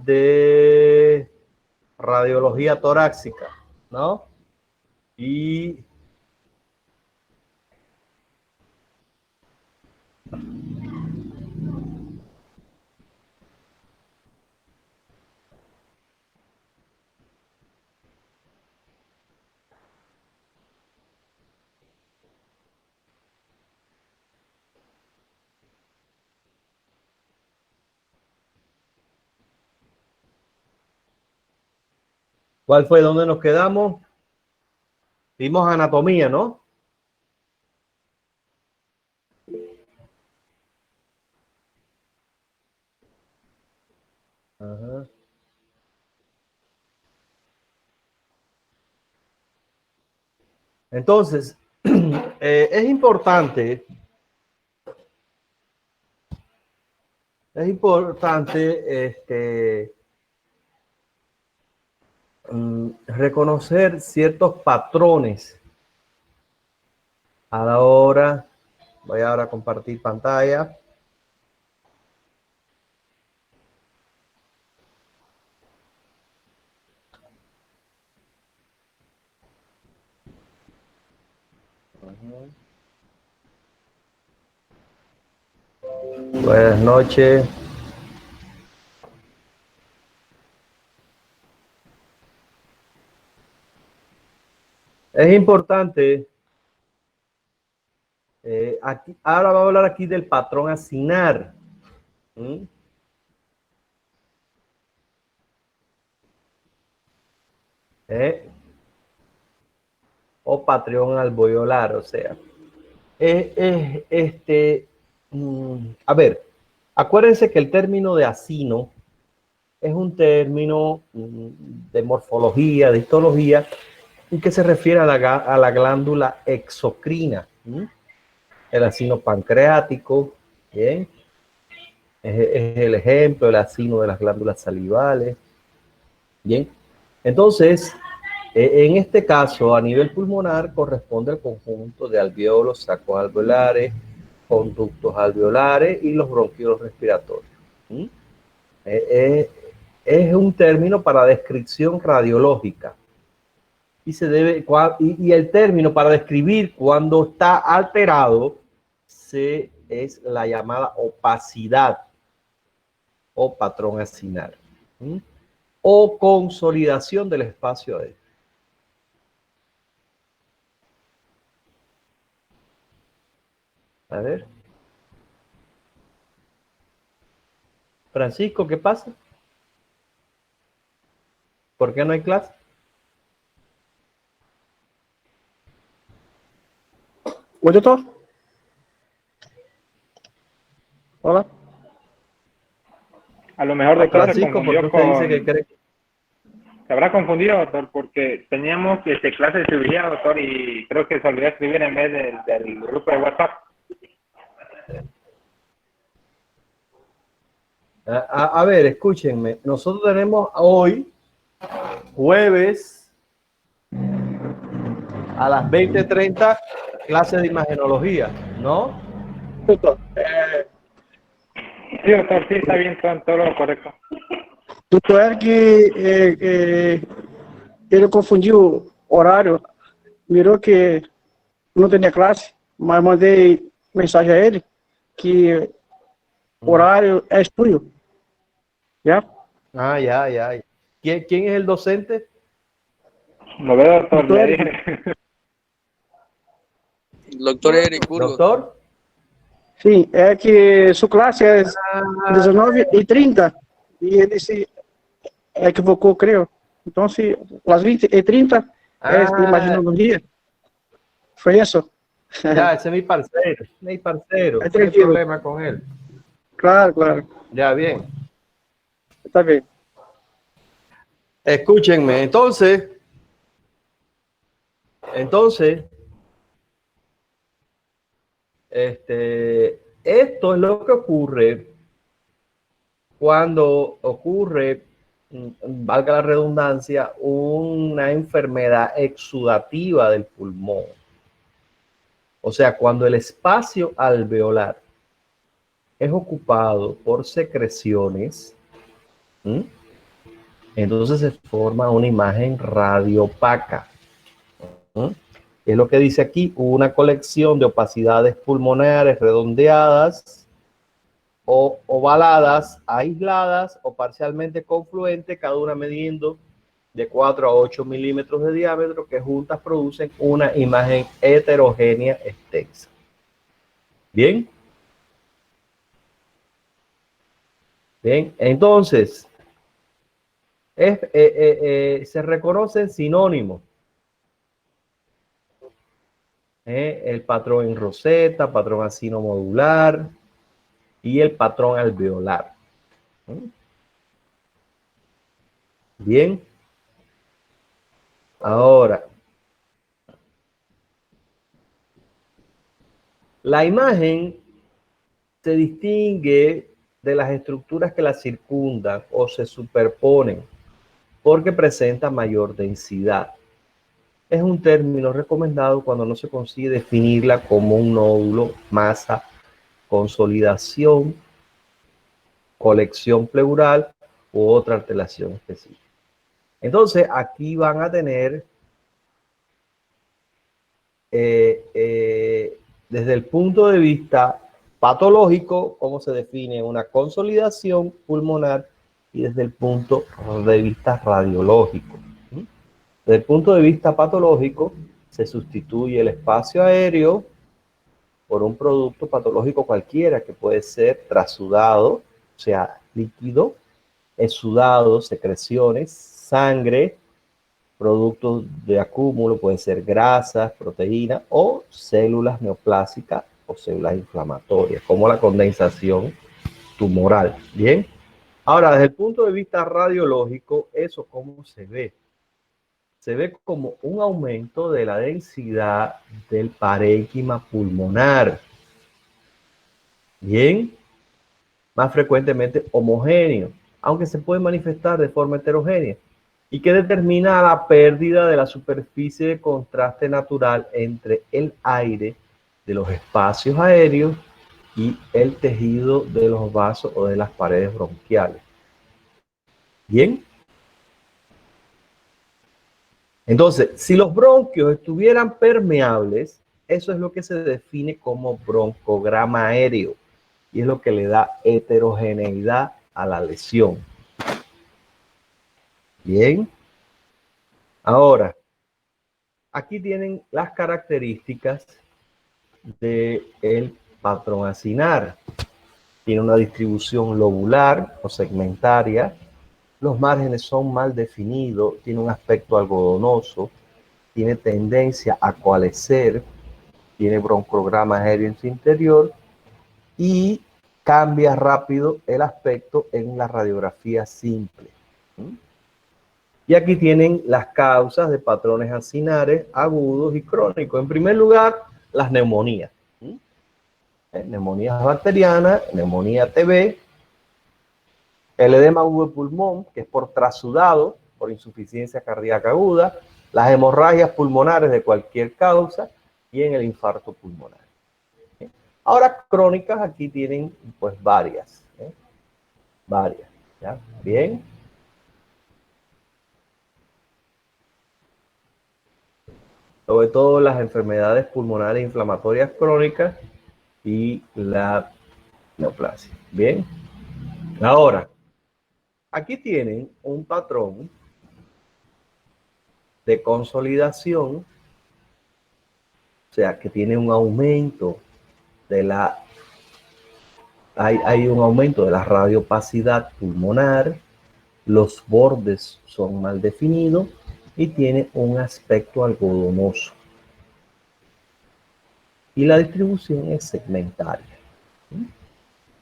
de radiología torácica, ¿no? Y ¿cuál fue donde nos quedamos? Vimos anatomía, ¿no? Ajá. Entonces, es importante reconocer ciertos patrones a la hora. Voy ahora a compartir pantalla. Buenas noches. Es importante, aquí, ahora vamos a hablar aquí del patrón acinar. ¿Mm? O patrón alveolar, o sea. A ver, acuérdense que el término de acino es un término de morfología, de histología, y que se refiere a la glándula exocrina. El acino pancreático, ¿bien? Es el ejemplo, el acino de las glándulas salivales, ¿bien? Entonces, en este caso, a nivel pulmonar, corresponde al conjunto de alvéolos, sacos alveolares, conductos alveolares y los bronquiolos respiratorios. ¿Mm? Es un término para descripción radiológica y se debe y el término para describir cuando está alterado es la llamada opacidad o patrón acinar. ¿Mm? O consolidación del espacio aéreo. A ver. Francisco, ¿qué pasa? ¿Por qué no hay clase? ¿Oye todo? Hola. A lo mejor, doctor, Francisco, ¿por qué usted dice que cree? se habrá confundido, doctor, porque teníamos clase de cirugía, doctor, y creo que se olvidó escribir en vez del grupo de WhatsApp. A ver, escúchenme. Nosotros tenemos hoy, jueves, a las 20:30, clase de imagenología, ¿no? Doctor, Sí, doctor, sí, está bien, todo lo correcto. doutor é que ele confundiu horário, mirou que não tinha classe, mas mandei mensagem a ele que horário é estudio. ¿Ya? Ah, ya. ¿Quién es el docente? Lo veo, doctor, Doctor, le dije. Doctor Eric Burgos. ¿Doctor? sim, é que sua classe é 19h30 e ele se equivocou, creio. Então, se às 20h30 é imaginologia. Foi isso? Ya, ese es mi parcero. Ahí No hay tranquilo. problema con él. Claro, claro. Ya, bien. Está bien. Escúchenme, entonces, esto es lo que ocurre cuando ocurre, valga la redundancia, una enfermedad exudativa del pulmón. O sea, cuando el espacio alveolar es ocupado por secreciones, Entonces se forma una imagen radiopaca. Es lo que dice aquí, una colección de opacidades pulmonares redondeadas o ovaladas, aisladas o parcialmente confluentes, cada una midiendo de 4 a 8 milímetros de diámetro, que juntas producen una imagen heterogénea extensa. Bien. Bien, entonces, se reconocen sinónimos. El patrón en roseta, patrón acino modular y el patrón alveolar. Bien. Ahora, la imagen se distingue de las estructuras que la circundan o se superponen porque presenta mayor densidad. Es un término recomendado cuando no se consigue definirla como un nódulo, masa, consolidación, colección pleural u otra alteración específica. Entonces, aquí van a tener, desde el punto de vista patológico, cómo se define una consolidación pulmonar y desde el punto de vista radiológico. Desde el punto de vista patológico, se sustituye el espacio aéreo por un producto patológico cualquiera que puede ser trasudado, o sea, líquido, exudado, secreciones, sangre, productos de acúmulo, pueden ser grasas, proteínas o células neoplásicas o células inflamatorias, como la condensación tumoral. Bien. Ahora, desde el punto de vista radiológico, ¿eso cómo se ve? Se ve como un aumento de la densidad del parénquima pulmonar. Bien, más frecuentemente homogéneo, aunque se puede manifestar de forma heterogénea, y que determina la pérdida de la superficie de contraste natural entre el aire de los espacios aéreos y el tejido de los vasos o de las paredes bronquiales. Bien. Entonces, si los bronquios estuvieran permeables, eso es lo que se define como broncograma aéreo y es lo que le da heterogeneidad a la lesión. Bien. Ahora, aquí tienen las características del patrón acinar. Tiene una distribución lobular o segmentaria. Los márgenes son mal definidos, tiene un aspecto algodonoso, tiene tendencia a coalescer, tiene broncograma aéreo en su interior y cambia rápido el aspecto en la radiografía simple. Y aquí tienen las causas de patrones acinares agudos y crónicos. En primer lugar, las neumonías. Neumonías bacterianas, neumonía TB, el edema agudo de pulmón, que es por trasudado, por insuficiencia cardíaca aguda, las hemorragias pulmonares de cualquier causa y en el infarto pulmonar. Ahora, crónicas, aquí tienen pues varias. Varias. ¿Ya? Bien. Sobre todo las enfermedades pulmonares inflamatorias crónicas y la neoplasia. Bien. Ahora, aquí tienen un patrón de consolidación, o sea, que tiene un aumento de la, hay un aumento de la radiopacidad pulmonar, los bordes son mal definidos y tiene un aspecto algodonoso. Y la distribución es segmentaria.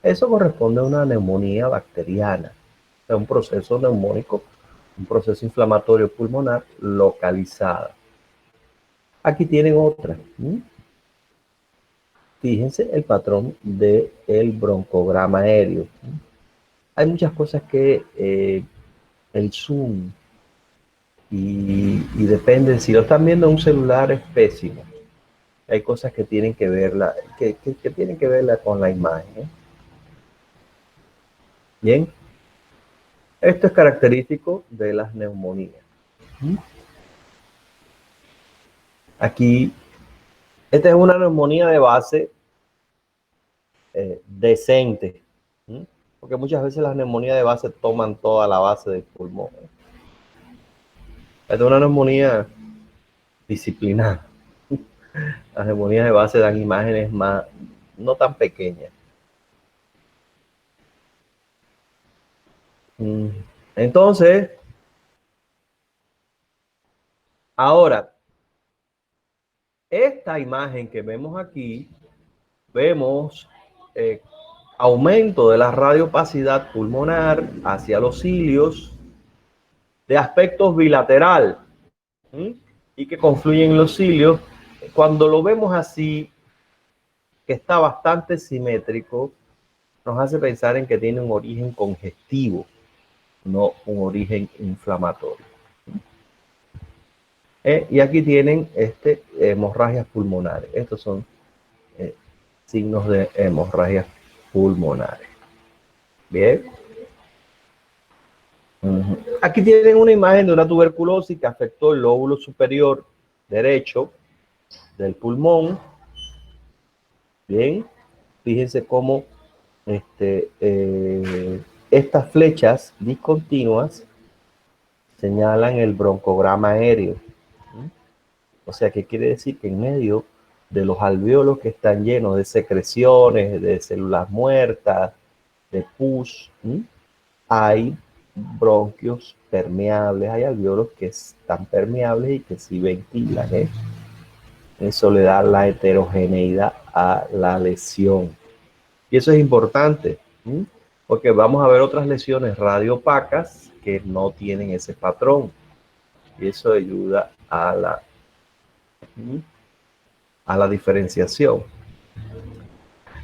Eso corresponde a una neumonía bacteriana, o sea, un proceso neumónico, un proceso inflamatorio pulmonar localizado. Aquí tienen otra. Fíjense el patrón del broncograma aéreo. Hay muchas cosas que el zoom y depende, si lo están viendo en un celular es pésimo. Hay cosas que tienen que verla, que tienen que verla con la imagen. Bien. Esto es característico de las neumonías. Aquí, esta es una neumonía de base decente, porque muchas veces las neumonías de base toman toda la base del pulmón. Esta es una neumonía disciplinada. Las neumonías de base dan imágenes más, no tan pequeñas. Entonces, ahora, esta imagen que vemos aquí, vemos aumento de la radiopacidad pulmonar hacia los cilios de aspectos bilateral, y que confluyen en los cilios. Cuando lo vemos así, que está bastante simétrico, nos hace pensar en que tiene un origen congestivo, no un origen inflamatorio. Y aquí tienen hemorragias pulmonares. Estos son signos de hemorragias pulmonares. Bien. Aquí tienen una imagen de una tuberculosis que afectó el lóbulo superior derecho del pulmón. Bien. Fíjense cómo estas flechas discontinuas señalan el broncograma aéreo. O sea, ¿qué quiere decir? Que en medio de los alvéolos que están llenos de secreciones, de células muertas, de pus, hay bronquios permeables, hay alvéolos que están permeables y que sí ventilan. Eso le da la heterogeneidad a la lesión. Y eso es importante, porque vamos a ver otras lesiones radiopacas que no tienen ese patrón. Y eso ayuda a la diferenciación.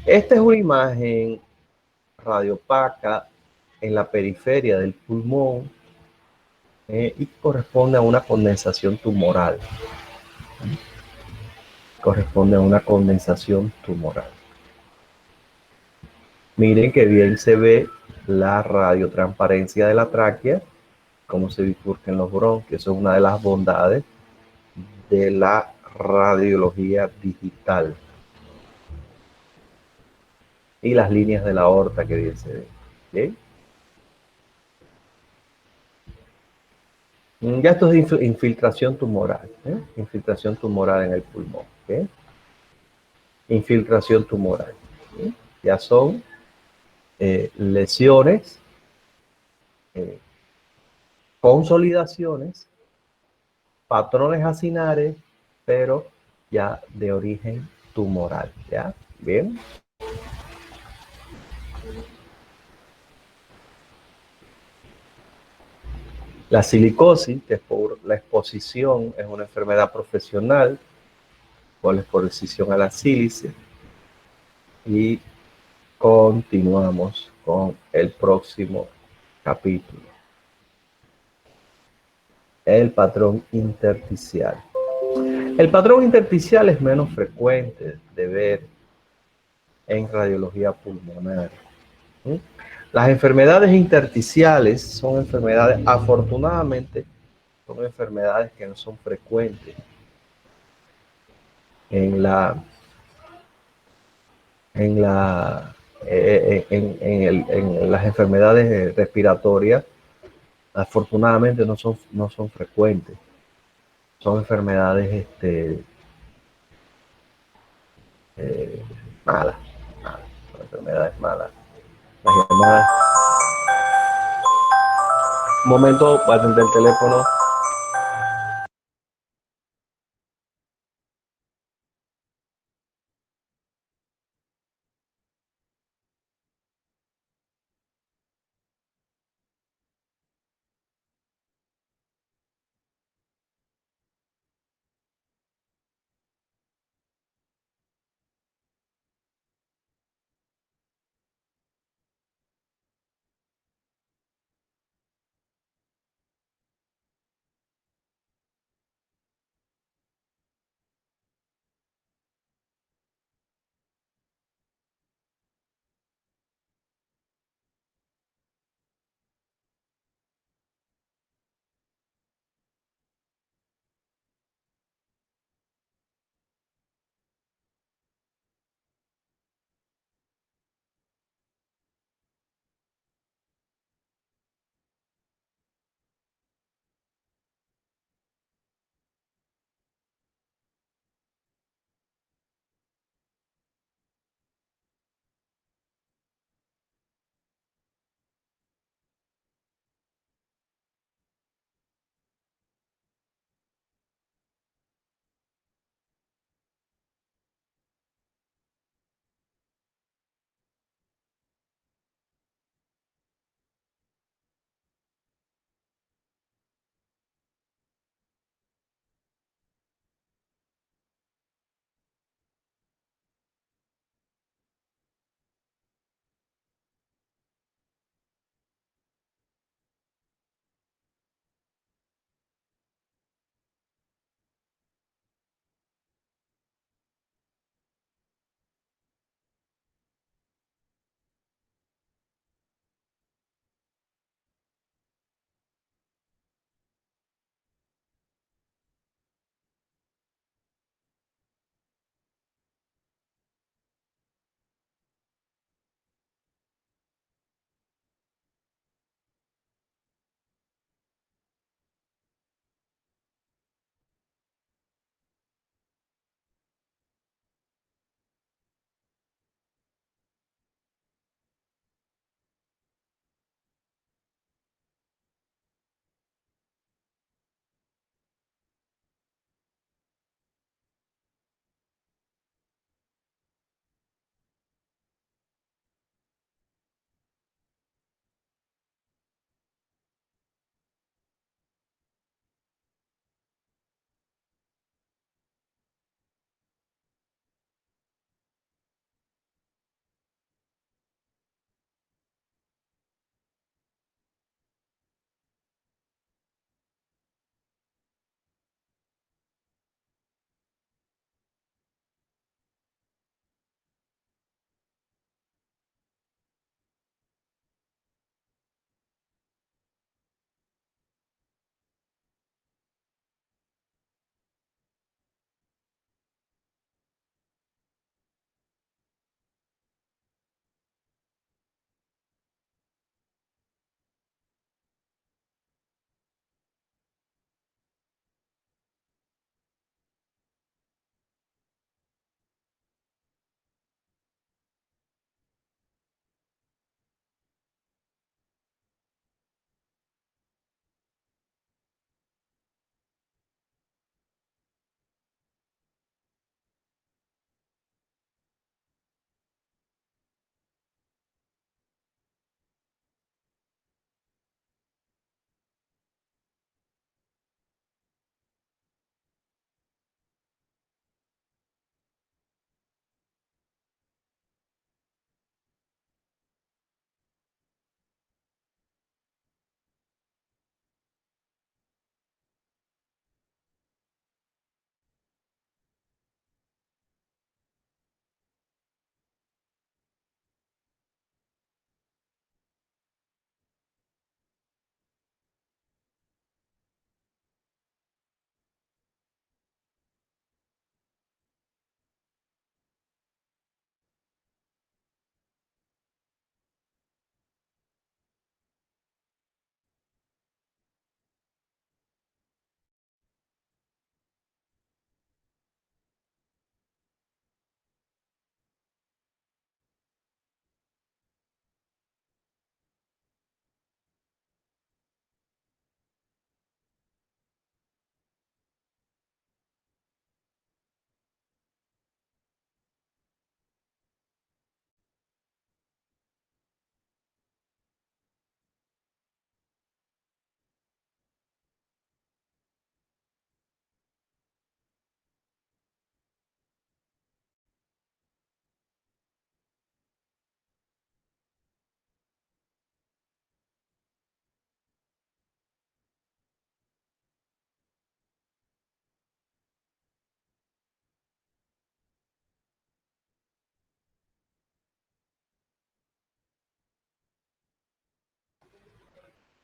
Esta es una imagen radiopaca en la periferia del pulmón y corresponde a una condensación tumoral. Corresponde a una condensación tumoral. Miren que bien se ve la radiotransparencia de la tráquea, cómo se bifurcan los bronquios. Eso es una de las bondades de la radiología digital. Y las líneas de la aorta que bien se ven. ¿Okay? Ya esto es infiltración tumoral. Infiltración tumoral en el pulmón. ¿Okay? Infiltración tumoral. ¿Okay? Ya son lesiones, consolidaciones, patrones acinares, pero ya de origen tumoral. ¿Ya? Bien. La silicosis, que es por la exposición, es una enfermedad profesional por la exposición a la sílice. Y continuamos con el próximo capítulo. El patrón intersticial. El patrón intersticial es menos frecuente de ver en radiología pulmonar. Las enfermedades intersticiales son enfermedades, afortunadamente, son enfermedades que no son frecuentes en las enfermedades respiratorias. Afortunadamente no son frecuentes. Son enfermedades malas, son enfermedades malas. Las llamadas. Un momento, voy a atender el teléfono.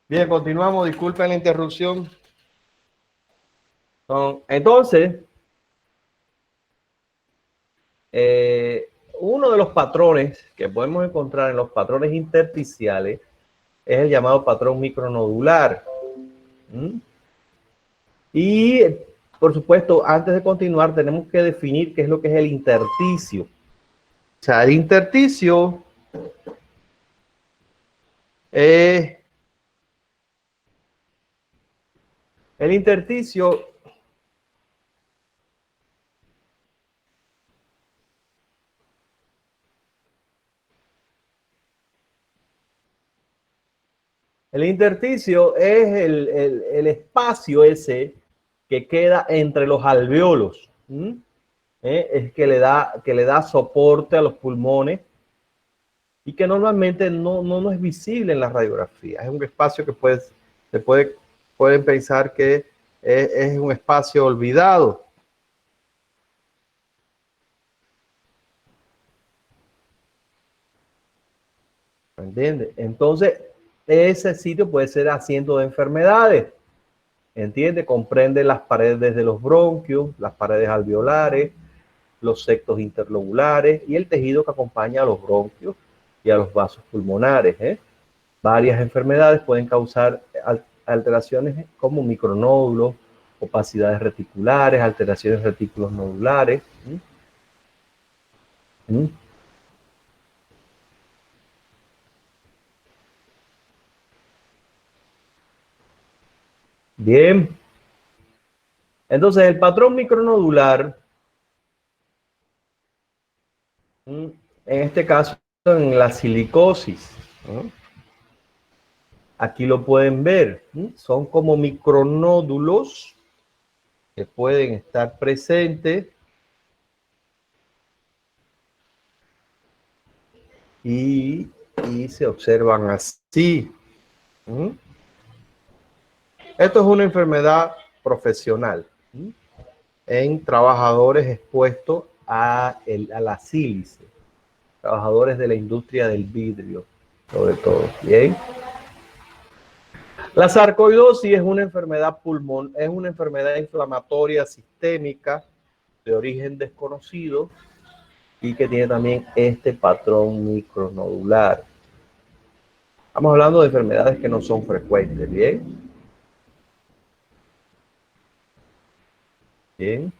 Bien, continuamos. Disculpen la interrupción. Entonces, uno de los patrones que podemos encontrar en los patrones intersticiales es el llamado patrón micronodular. ¿Mm? Y, por supuesto, antes de continuar, tenemos que definir qué es lo que es el intersticio. O sea, el intersticio es... El intersticio es el espacio ese que queda entre los alveolos. Es que le da soporte a los pulmones y que normalmente no es visible en la radiografía. Es un espacio que pueden pensar que es un espacio olvidado. ¿Entiendes? Entonces, ese sitio puede ser asiento de enfermedades. ¿Entiende? Comprende las paredes de los bronquios, las paredes alveolares, los septos interlobulares y el tejido que acompaña a los bronquios y a los vasos pulmonares. Varias enfermedades pueden causar alteraciones como micronódulos, opacidades reticulares, alteraciones de retículos nodulares. Bien. Entonces, el patrón micronodular, en este caso, en la silicosis, aquí lo pueden ver, son como micronódulos que pueden estar presentes y se observan así. Esto es una enfermedad profesional en trabajadores expuestos a la sílice, trabajadores de la industria del vidrio, sobre todo. Bien. La sarcoidosis es una enfermedad es una enfermedad inflamatoria sistémica de origen desconocido y que tiene también este patrón micronodular. Estamos hablando de enfermedades que no son frecuentes, ¿bien? Bien.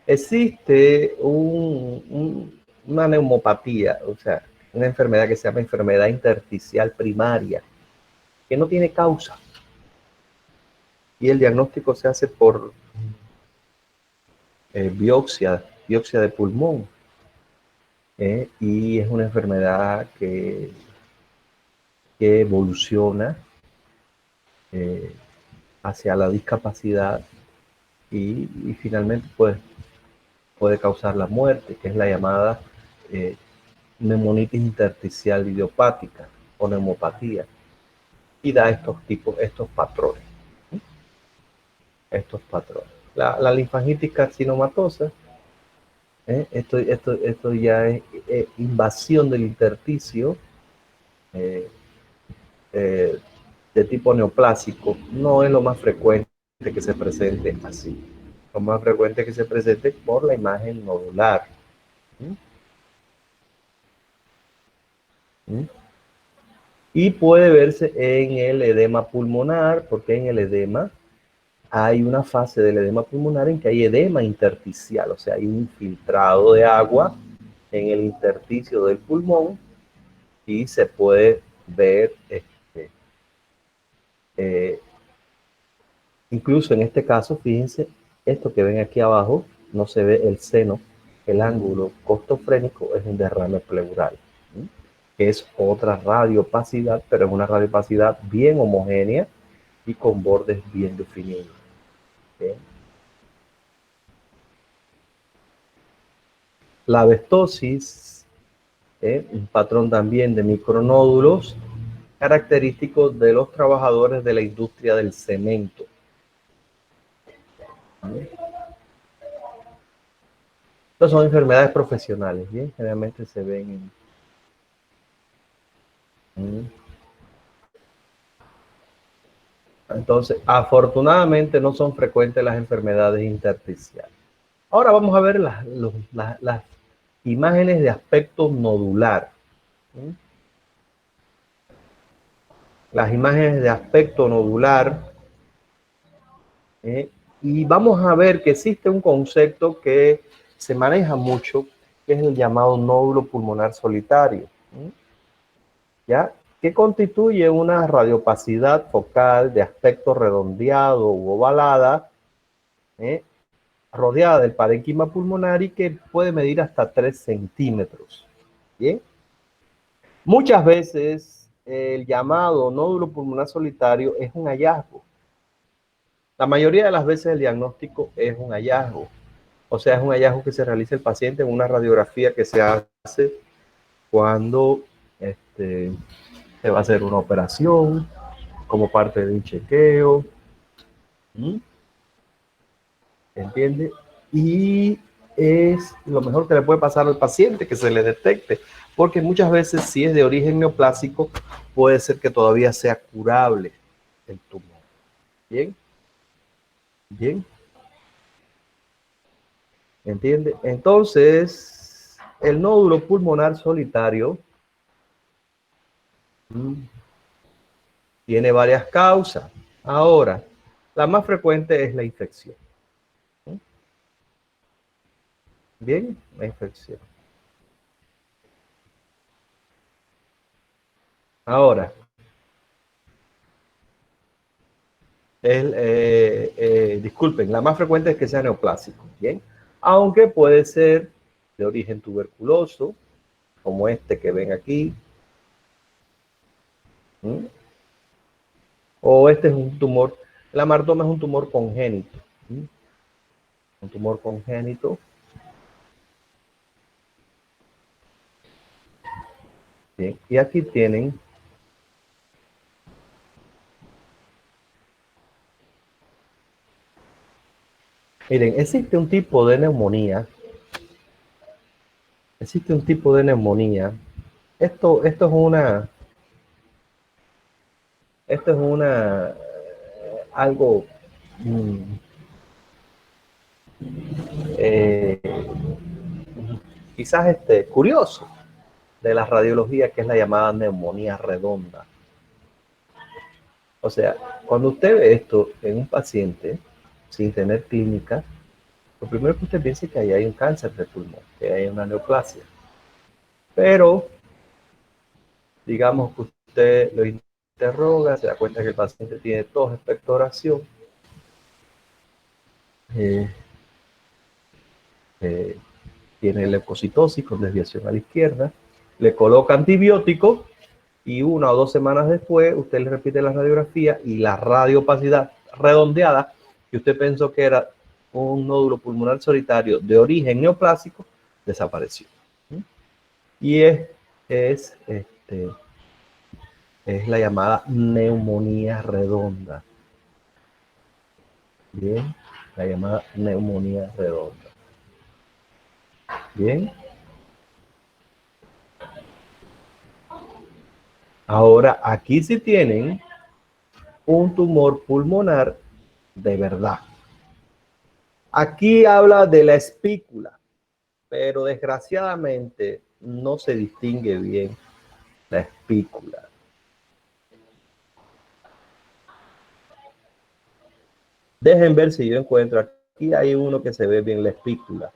Existe una neumopatía, o sea, una enfermedad que se llama enfermedad intersticial primaria, que no tiene causa. Y el diagnóstico se hace por biopsia de pulmón. Y es una enfermedad que evoluciona hacia la discapacidad y finalmente puede causar la muerte, que es la llamada neumonitis intersticial idiopática o neumopatía, y da estos patrones. La linfagitis carcinomatosa, esto ya es invasión del intersticio de tipo neoplásico. No es lo más frecuente que se presente así. Lo más frecuente es que se presente por la imagen nodular. Y puede verse en el edema pulmonar, porque en el edema hay una fase del edema pulmonar en que hay edema intersticial, o sea, hay un filtrado de agua en el intersticio del pulmón y se puede ver, incluso en este caso, fíjense, esto que ven aquí abajo, no se ve el seno, el ángulo costofrénico es un derrame pleural, que es otra radiopacidad, pero es una radiopacidad bien homogénea y con bordes bien definidos. ¿Okay? La abestosis, un patrón también de micronódulos característicos de los trabajadores de la industria del cemento. Estas son enfermedades profesionales, ¿bien? Generalmente se ven en... Entonces, afortunadamente no son frecuentes las enfermedades intersticiales. Ahora vamos a ver las imágenes de aspecto nodular. ¿Sí? Las imágenes de aspecto nodular. ¿Eh? Y vamos a ver que existe un concepto que se maneja mucho, que es el llamado nódulo pulmonar solitario. ¿Sí? ¿Ya? Que constituye una radiopacidad focal de aspecto redondeado u ovalada, ¿eh? rodeada del parénquima pulmonar y que puede medir hasta 3 centímetros. ¿Bien? Muchas veces el llamado nódulo pulmonar solitario es un hallazgo. La mayoría de las veces el diagnóstico es un hallazgo. O sea, es un hallazgo que se realiza el paciente en una radiografía que se hace cuando se va a hacer una operación como parte de un chequeo. ¿Mm? ¿Entiende? Y es lo mejor que le puede pasar al paciente que se le detecte, porque muchas veces si es de origen neoplásico puede ser que todavía sea curable el tumor. Bien, bien, ¿entiende? Entonces, el nódulo pulmonar solitario tiene varias causas. Ahora, la más frecuente es la infección. Bien, la infección. Ahora, disculpen, la más frecuente es que sea neoplásico, ¿bien? Aunque puede ser de origen tuberculoso, como este que ven aquí, ¿sí? O este es un tumor, el amartoma es un tumor congénito, ¿sí? Un tumor congénito. Bien, y aquí tienen, miren, existe un tipo de neumonía. Esto es algo mm, eh, quizás curioso de la radiología, que es la llamada neumonía redonda. O sea, cuando usted ve esto en un paciente sin tener clínica, lo primero que usted piensa es que ahí hay un cáncer de pulmón, que hay una neoplasia. Pero, digamos que usted lo interroga, se da cuenta que el paciente tiene tos, expectoración, eh, eh, tiene leucocitosis con desviación a la izquierda, le coloca antibiótico y 1 o 2 semanas después usted le repite la radiografía y la radiopacidad redondeada que usted pensó que era un nódulo pulmonar solitario de origen neoplásico desapareció. Y es, este, es la llamada neumonía redonda. Bien, la llamada neumonía redonda. Bien. Ahora, aquí sí tienen un tumor pulmonar de verdad. Aquí habla de la espícula, pero desgraciadamente no se distingue bien la espícula. Dejen ver si yo encuentro. Aquí hay uno que se ve bien la espícula.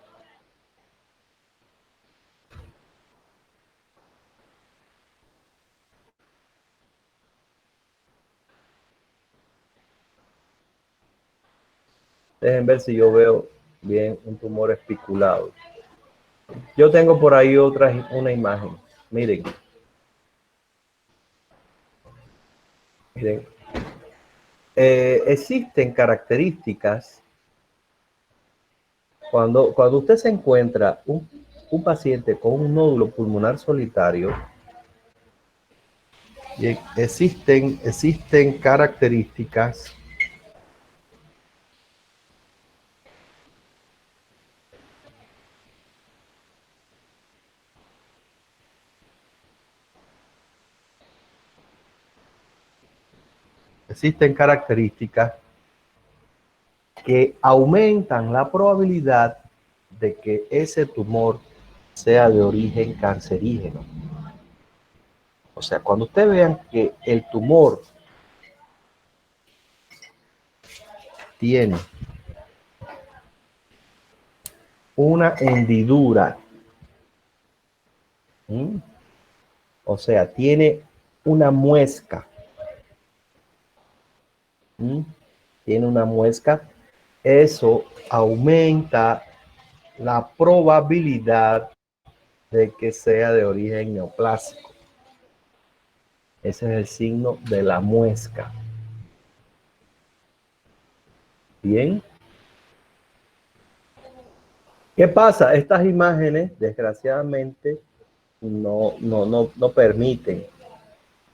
Dejen ver si yo veo bien un tumor espiculado. Yo tengo por ahí una imagen. Miren. Miren. Existen características cuando usted se encuentra un paciente con un nódulo pulmonar solitario. Y existen características existen características que aumentan la probabilidad de que ese tumor sea de origen cancerígeno. O sea, cuando ustedes vean que el tumor tiene una hendidura, ¿sí? O sea, tiene una muesca, ¿sí? Tiene una muesca, eso aumenta la probabilidad de que sea de origen neoplásico. Ese es el signo de la muesca. Bien. ¿Qué pasa? Estas imágenes, desgraciadamente, no permiten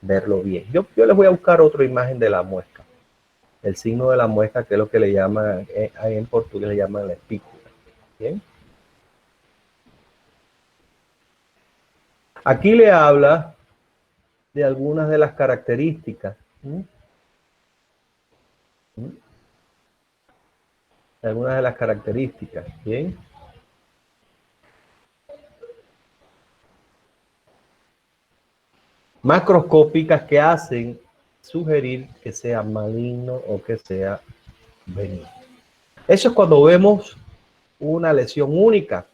verlo bien. Yo les voy a buscar otra imagen de la muesca. El signo de la muesca, que es lo que le llaman, ahí en portugués le llaman la espícula. Bien. Aquí le habla de algunas de las características. Algunas de las características. Bien. Macroscópicas que hacen sugerir que sea maligno o que sea benigno. Eso es cuando vemos una lesión única.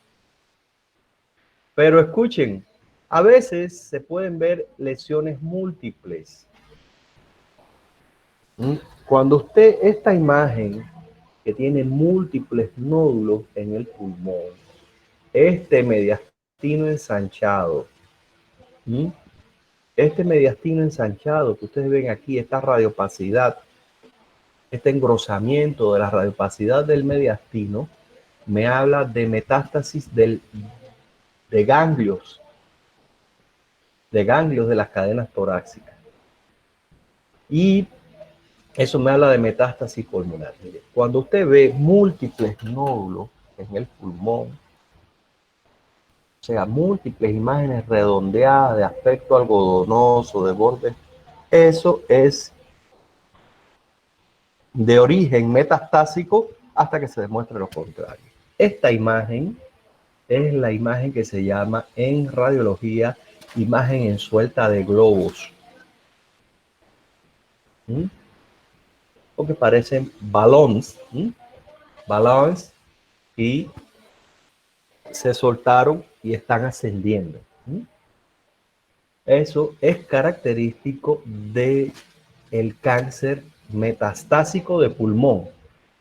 Pero escuchen, a veces se pueden ver lesiones múltiples. Cuando usted, esta imagen que tiene múltiples nódulos en el pulmón, este mediastino ensanchado, este mediastino ensanchado que ustedes ven aquí, esta radiopacidad, este engrosamiento de la radiopacidad del mediastino, me habla de metástasis de ganglios de las cadenas torácicas. Y eso me habla de metástasis pulmonar. Mire, cuando usted ve múltiples nódulos en el pulmón, o sea, múltiples imágenes redondeadas de aspecto algodonoso, de borde, eso es de origen metastásico hasta que se demuestre lo contrario. Esta imagen es la imagen que se llama en radiología imagen en suelta de globos. Porque parecen balones, balones, y se soltaron y están ascendiendo. Eso es característico de el cáncer metastásico de pulmón.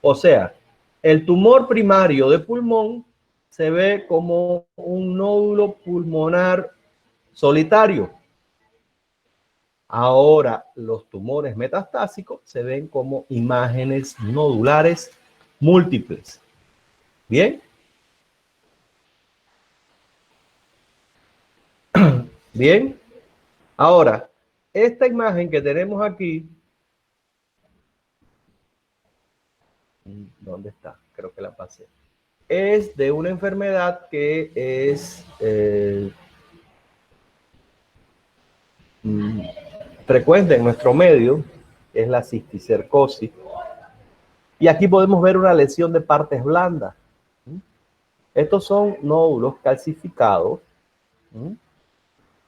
O sea, el tumor primario de pulmón se ve como un nódulo pulmonar solitario. Ahora, los tumores metastásicos se ven como imágenes nodulares múltiples. ¿Bien? Bien. Ahora, esta imagen que tenemos aquí, ¿dónde está? Creo que la pasé. Es de una enfermedad que es frecuente en nuestro medio, es la cisticercosis. Y aquí podemos ver una lesión de partes blandas. Estos son nódulos calcificados,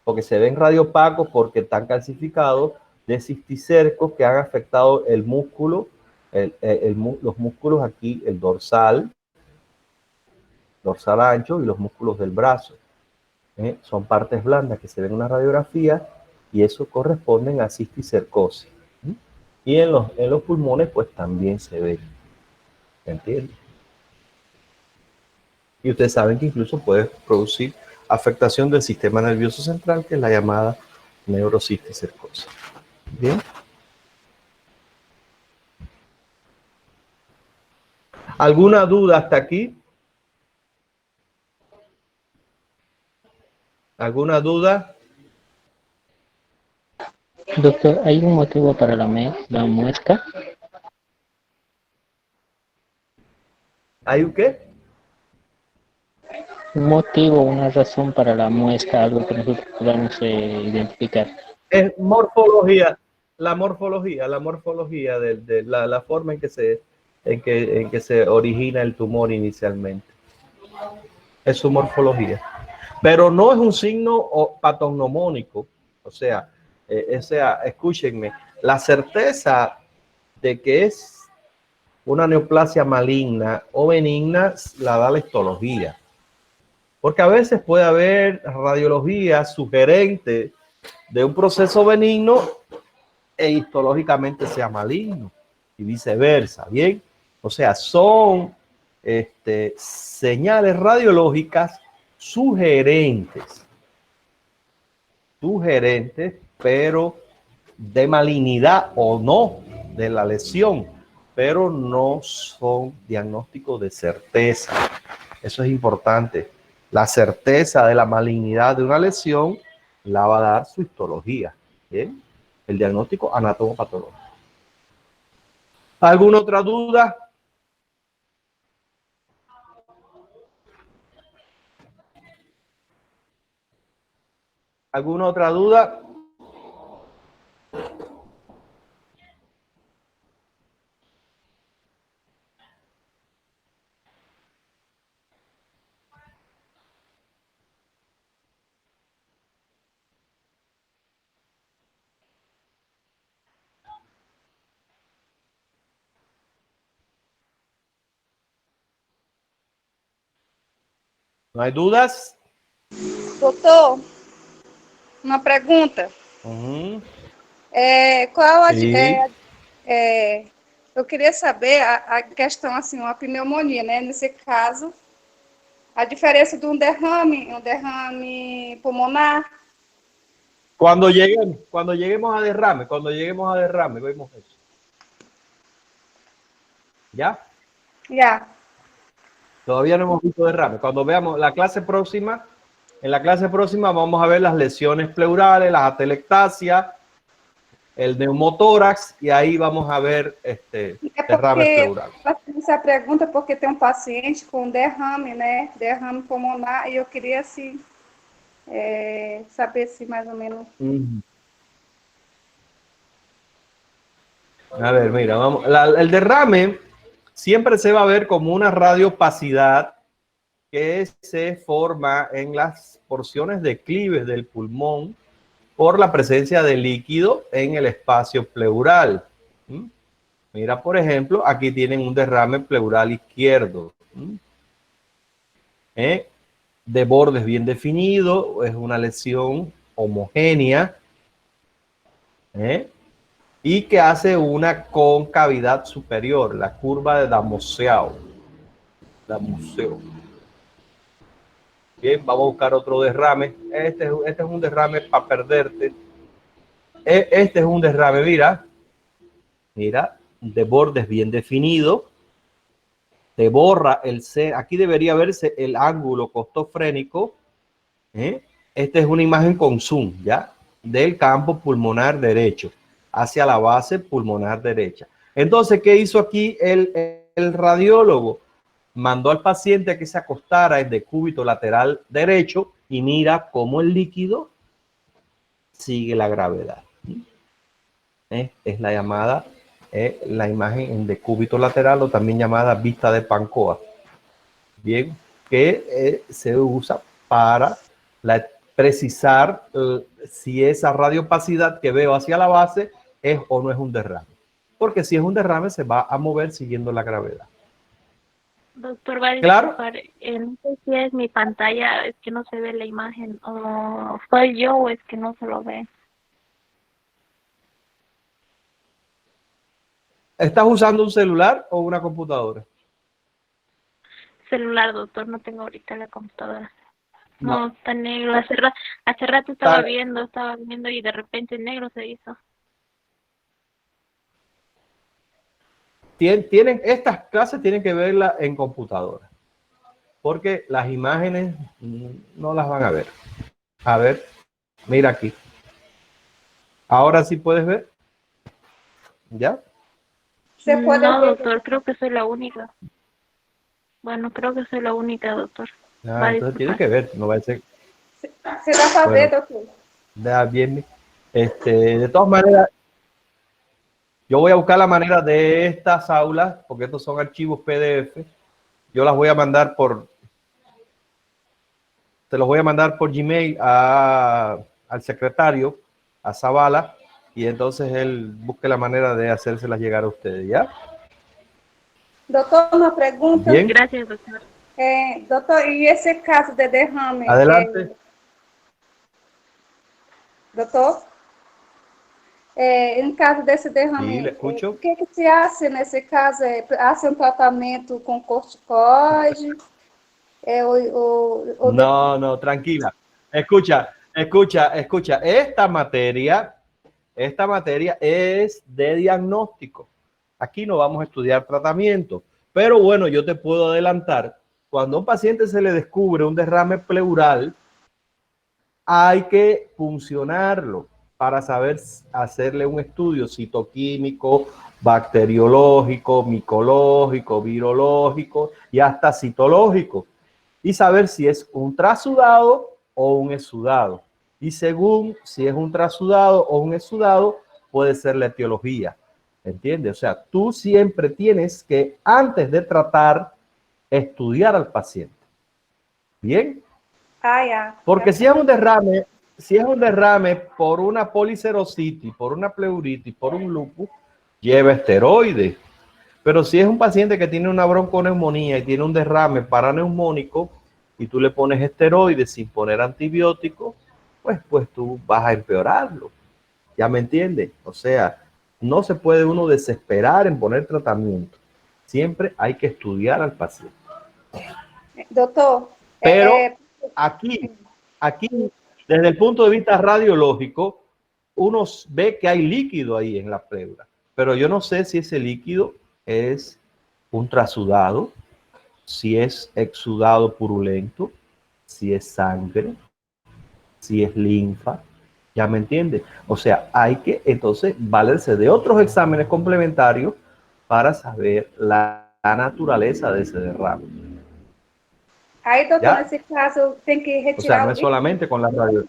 porque se ven radiopacos porque están calcificados, de cisticercos que han afectado el músculo, los músculos aquí, el dorsal ancho y los músculos del brazo. Son partes blandas que se ven en una radiografía y eso corresponden a cisticercosis. Y en los pulmones pues también se ve. ¿Entienden? Y ustedes saben que incluso puede producir afectación del sistema nervioso central, que es la llamada neurocisticercosis. Bien. ¿Alguna duda hasta aquí? ¿Alguna duda? Doctor, ¿hay un motivo para la muesca? ¿Hay un qué? Un motivo, una razón para la muesca, algo que nosotros podamos identificar. Es morfología. la morfología de la forma en que se origina el tumor inicialmente. Es su morfología. Pero no es un signo patognomónico. O sea, escúchenme, la certeza de que es una neoplasia maligna o benigna la da la histología. Porque a veces puede haber radiología sugerente de un proceso benigno e histológicamente sea maligno y viceversa, ¿bien? O sea, son señales radiológicas sugerentes, pero de malignidad o no de la lesión, pero no son diagnósticos de certeza. Eso es importante. La certeza de la malignidad de una lesión la va a dar su histología, ¿bien? El diagnóstico anatomopatológico. ¿Alguna otra duda? ¿Alguna otra duda? ¿No hay dudas? Doutor, uma pergunta. Eu queria saber a questão, assim, uma pneumonia, né? Nesse caso, a diferença de um derrame pulmonar. Cuando lleguemos a derrame, vemos eso. ¿Ya? Ya. Todavía no hemos visto derrame. Cuando veamos la clase próxima, en la clase próxima vamos a ver las lesiones pleurales, las atelectasias, el neumotórax, y ahí vamos a ver derrames pleurales. Essa pergunta porque tem paciente com derrame, né? Derrame pulmonar, e eu queria, assim, saber se mais ou menos... A ver, mira, vamos. El derrame siempre se va a ver como una radiopacidad que se forma en las porciones declives del pulmón por la presencia de líquido en el espacio pleural. Mira, por ejemplo, aquí tienen un derrame pleural izquierdo. De bordes bien definido, es una lesión homogénea. Y que hace una concavidad superior, la curva de Damoseau. Bien, vamos a buscar otro derrame. Este es un derrame para perderte. Este es un derrame, mira, de bordes bien definido. Te borra el C. Aquí debería verse el ángulo costofrénico. Esta es una imagen con zoom, ¿ya? Del campo pulmonar derecho hacia la base pulmonar derecha. Entonces, ¿qué hizo aquí el radiólogo? Mandó al paciente a que se acostara en decúbito lateral derecho y mira cómo el líquido sigue la gravedad. Es la llamada, la imagen en decúbito lateral, o también llamada vista de Pancoa. Bien, que se usa para precisar si esa radiopacidad que veo hacia la base es o no es un derrame. Porque si es un derrame se va a mover siguiendo la gravedad. Doctor, va a ¿Claro? no sé si es mi pantalla, es que no se ve la imagen, o soy yo, o es que no se lo ve. ¿Estás usando un celular o una computadora? Celular, doctor, no tengo ahorita la computadora. No. No, está negro. Hace rato estaba viendo y de repente negro se hizo. Estas clases tienen que verlas en computadora, porque las imágenes no las van a ver. A ver, mira aquí. Ahora sí puedes ver. ¿Ya? No, doctor, creo que soy la única. Bueno, creo que soy la única, doctor. Entonces tienes que ver, no va a ser. Se da para ver, doctor. Da bien. De todas maneras, Yo voy a buscar la manera de estas aulas, porque estos son archivos PDF. Yo las voy a mandar te los voy a mandar por Gmail al secretario, a Zavala, y entonces él busque la manera de hacérselas llegar a ustedes, ¿ya? Doutor, uma pergunta. Bien. Gracias, doctor. Doutor, e esse caso de derrame? Adelante. Doutor? Em caso desse derrame, Sí, le escucho. o que se hace nesse caso? Hace um tratamento com corticoide? No, tranquila. Escucha. Esta materia es de diagnóstico. Aquí no vamos a estudiar tratamiento. Pero bueno, yo te puedo adelantar. Cuando a un paciente se le descubre un derrame pleural, hay que funcionarlo para saber hacerle un estudio citoquímico, bacteriológico, micológico, virológico y hasta citológico. Y saber si es un trasudado o un exudado. Y según si es un trasudado o un exudado, puede ser la etiología. ¿Entiendes? O sea, tú siempre tienes que, antes de tratar, estudiar al paciente. ¿Bien? Porque si es un derrame por una policerositis, por una pleuritis, por un lupus, lleva esteroides. Pero si es un paciente que tiene una bronconeumonía y tiene un derrame paraneumónico y tú le pones esteroides sin poner antibióticos, pues tú vas a empeorarlo. ¿Ya me entiendes? O sea, no se puede uno desesperar en poner tratamiento. Siempre hay que estudiar al paciente. Doutor, pero aquí, desde el punto de vista radiológico, uno ve que hay líquido ahí en la pleura, pero yo no sé si ese líquido es un trasudado, si es exudado purulento, si es sangre, si es linfa. ¿Ya me entiende? O sea, hay que entonces valerse de otros exámenes complementarios para saber la naturaleza de ese derrame. Aí, doutor, ¿Ya? nesse caso, tem que retirar o sea, no es solamente con la radio.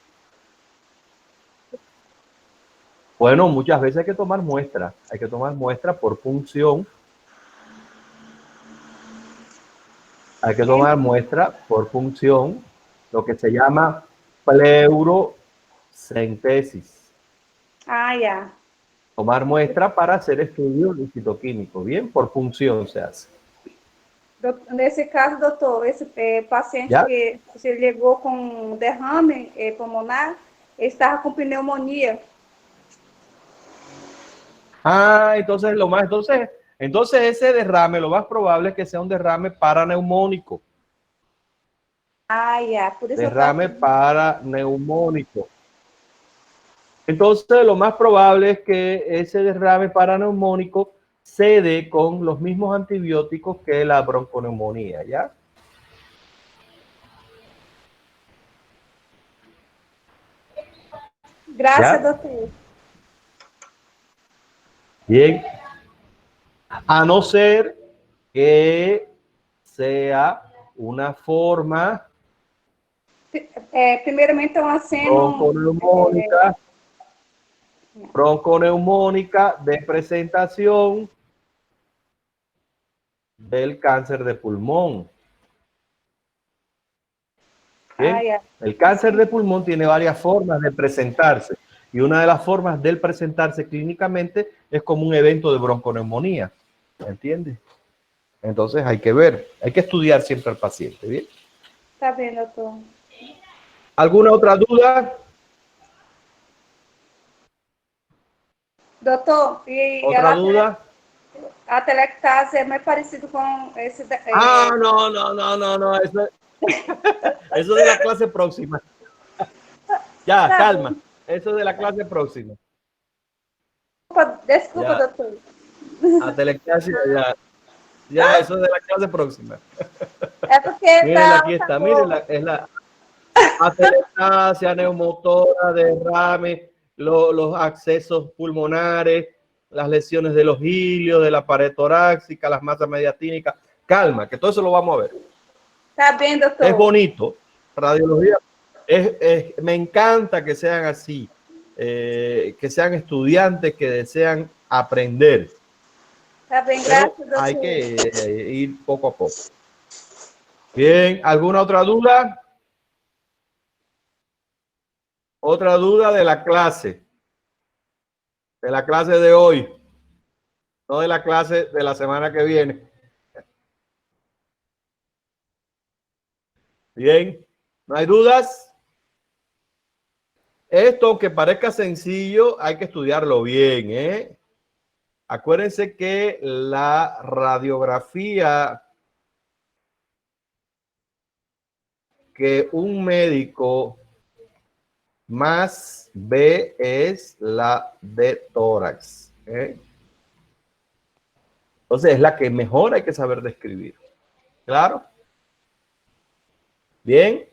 Bueno, muchas veces hay que tomar muestra. Hay que tomar muestra por punción. Hay que tomar muestra por punción, lo que se llama pleurocentesis. ya. Tomar muestra para hacer estudios de citoquímico. Bien, por punción se hace. Nesse caso, doutor, esse paciente ¿Ya? que se ligou com derrame pulmonar, ele estava com pneumonia. Entonces ese derrame, lo más probable es que sea un derrame paraneumónico. Ya. Por isso Derrame paraneumónico. Entonces, lo más probable es que ese derrame paraneumónico se dé con los mismos antibióticos que la bronconeumonía, ¿ya? Gracias, ¿Ya? doutor. Bien. A no ser que sea una forma Primeiramente, um aceno... bronconeumónica de presentación del cáncer de pulmón. ¿Bien? ya. El cáncer de pulmón tiene varias formas de presentarse y una de las formas de presentarse clínicamente es como un evento de bronconeumonía. ¿Entiendes? Entonces hay que ver, hay que estudiar siempre al paciente. ¿Bien? Está bien, doutor. ¿Alguna otra duda? Doutor, e ¿Otra duda? a telectase é mais parecido com esse... No, eso de la clase próxima. Ya, calma. Eso de la clase próxima. Desculpa, Ya. doutor. Atelectasia, ya, eso de la clase próxima. É porque Mírenla, aquí está, mírenla, es la atelectasia, neumotora, derrame, los accesos pulmonares, las lesiones de los ilios, de la pared torácica, las masas mediastínicas. Calma, que todo eso lo vamos a ver. Está bien, doutor. Es bonito, radiología. Me encanta que sean así, que sean estudiantes que desean aprender. Está bien, Pero gracias, doctor. hay que ir poco a poco. Bien, ¿alguna otra duda? Otra duda de la clase. De la clase de hoy. No de la clase de la semana que viene. Bien, ¿no hay dudas? Esto, aunque parezca sencillo, hay que estudiarlo bien, ¿eh? Acuérdense que la radiografía que un médico más ve es la de tórax, ¿eh? Entonces es la que mejor hay que saber describir. ¿Claro? Bien.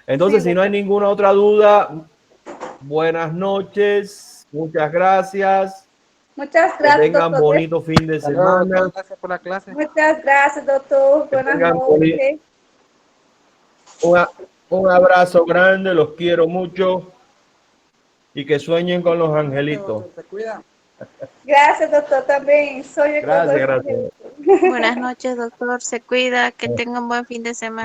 Entonces, Sí, si no hay ninguna otra duda, buenas noches, muchas gracias. muchas Que gracias, tengan doctor. bonito fin de semana. Gracias por la clase. Muchas gracias, doctor. Que Buenas tengan noches. un abrazo grande, los quiero mucho y que sueñen con los angelitos. Se cuida. Gracias, doctor, también. Soy el Gracias, gracias. Buenas noches, doctor. Se cuida. Que tenga un buen fin de semana.